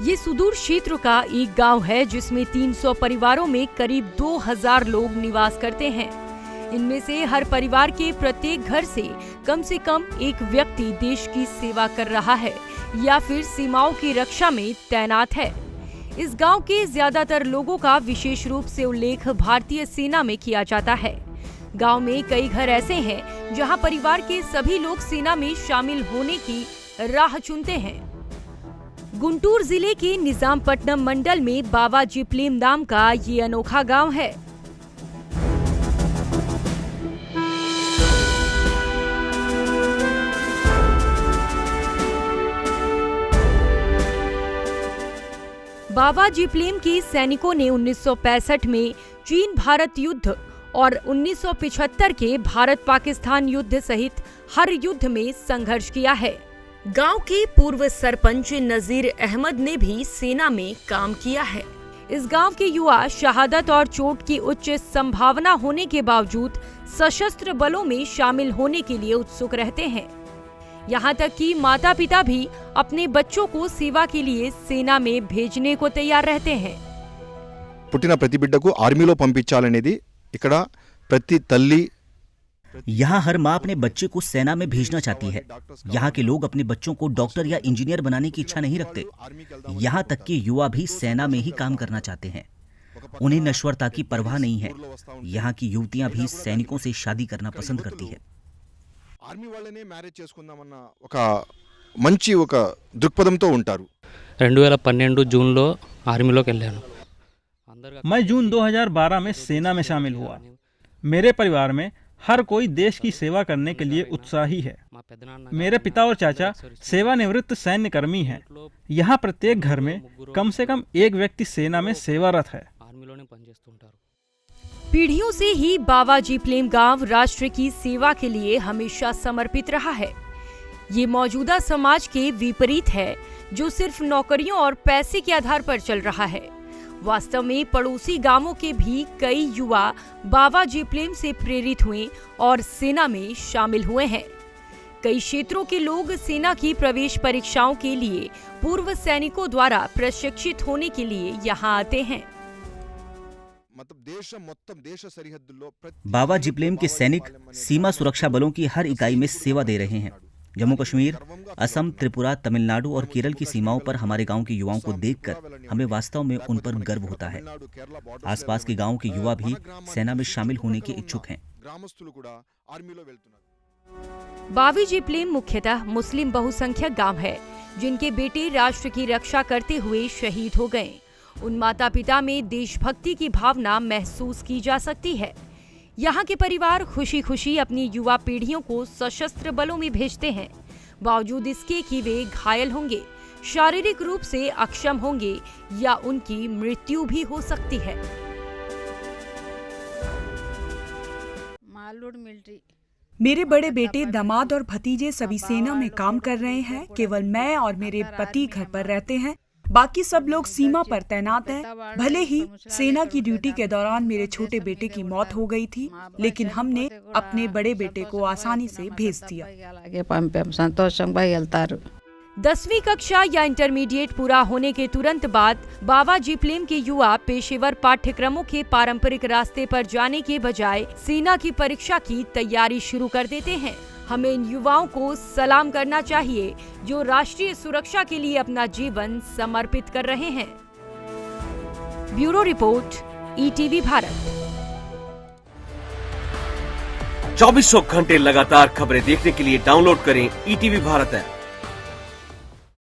ये सुदूर क्षेत्र का एक गांव है जिसमें 300 परिवारों में करीब 2000 लोग निवास करते हैं। इनमें से हर परिवार के प्रत्येक घर से कम एक व्यक्ति देश की सेवा कर रहा है या फिर सीमाओं की रक्षा में तैनात है। इस गांव के ज्यादातर लोगों का विशेष रूप से उल्लेख भारतीय सेना में किया जाता है। गांव में कई घर ऐसे हैं जहां परिवार के सभी लोग सेना में शामिल होने की राह चुनते हैं। गुंटूर जिले के निजामपट्टनम मंडल में बाबा जिप्लेम नाम का ये अनोखा गांव है। बाबा जिप्लेम के सैनिकों ने 1965 में चीन भारत युद्ध और 1975 के भारत पाकिस्तान युद्ध सहित हर युद्ध में संघर्ष किया है। गांव के पूर्व सरपंच नजीर अहमद ने भी सेना में काम किया है। इस गांव के युवा शहादत और चोट की उच्च संभावना होने के बावजूद सशस्त्र बलों में शामिल होने के लिए उत्सुक रहते हैं। यहाँ तक कि माता पिता भी अपने बच्चों को सेवा के लिए सेना में भेजने को तैयार रहते हैं। పుట్టిన ప్రతి బిడ్డకు ఆర్మీలో పంపించాలనేది ఇక్కడ ప్రతి తల్లి यहाँ हर माँ अपने बच्चे को सेना में भेजना चाहती है। यहाँ के लोग अपने बच्चों को डॉक्टर या इंजीनियर बनाने की इच्छा नहीं रखते। यहाँ तक कि युवा भी सेना में ही काम करना चाहते हैं। उन्हें नश्वरता की परवाह नहीं है। यहाँ की युवतियाँ भी सैनिकों से शादी करना पसंद करती है। ఆర్మీ వాళ్ళనే మ్యారేజ్ చేసుకుందామన్న ఒక మంచి ఒక దృక్పథంతో ఉంటారు। 2012 జూన్లో ఆర్మీలోకి వెళ్ళాను। मैं जून 2012 में सेना में शामिल हुआ। मेरे परिवार में हर कोई देश की सेवा करने के लिए उत्साही है। मेरे पिता और चाचा सेवानिवृत्त सैन्य कर्मी हैं। यहाँ प्रत्येक घर में कम से कम एक व्यक्ति सेना में सेवारत है। पीढ़ियों से ही बाबा जिप्लेम गांव राष्ट्र की सेवा के लिए हमेशा समर्पित रहा है। ये मौजूदा समाज के विपरीत है जो सिर्फ नौकरियों और पैसे के आधार पर चल रहा है। वास्तव में पड़ोसी गांवों के भी कई युवा बाबा जिप्लेम से प्रेरित हुए और सेना में शामिल हुए हैं। कई क्षेत्रों के लोग सेना की प्रवेश परीक्षाओं के लिए पूर्व सैनिकों द्वारा प्रशिक्षित होने के लिए यहाँ आते हैं। बाबा जिप्लेम के सैनिक सीमा सुरक्षा बलों की हर इकाई में सेवा दे रहे हैं। जम्मू कश्मीर, असम, त्रिपुरा, तमिलनाडु और केरल की सीमाओं पर हमारे गांव के युवाओं को देखकर हमें वास्तव में उन पर गर्व होता है। आसपास के गांव के युवा भी सेना में शामिल होने के इच्छुक हैं। बाबा जिप्लेम मुख्यतः मुस्लिम बहुसंख्यक गांव है जिनके बेटे राष्ट्र की रक्षा करते हुए शहीद हो गए। उन माता पिता में देशभक्ति की भावना महसूस की जा सकती है। यहाँ के परिवार खुशी खुशी अपनी युवा पीढ़ियों को सशस्त्र बलों में भेजते हैं, बावजूद इसके कि वे घायल होंगे, शारीरिक रूप से अक्षम होंगे या उनकी मृत्यु भी हो सकती है। मेरे बड़े बेटे, दामाद और भतीजे सभी सेना में काम कर रहे हैं। केवल मैं और मेरे पति घर पर रहते हैं। बाकी सब लोग सीमा पर तैनात हैं। भले ही सेना की ड्यूटी के दौरान मेरे छोटे बेटे की मौत हो गई थी, लेकिन हमने अपने बड़े बेटे को आसानी से भेज दिया। 10वीं कक्षा या इंटरमीडिएट पूरा होने के तुरंत बाद बाबा जिप्लेम के युवा पेशेवर पाठ्यक्रमों के पारंपरिक रास्ते पर जाने के बजाय सेना की परीक्षा की तैयारी शुरू कर देते हैं। हमें इन युवाओं को सलाम करना चाहिए जो राष्ट्रीय सुरक्षा के लिए अपना जीवन समर्पित कर रहे हैं। Bureau report, ETV Bharat. 24 घंटे लगातार खबरें देखने के लिए डाउनलोड करें ईटीवी भारत ऐप।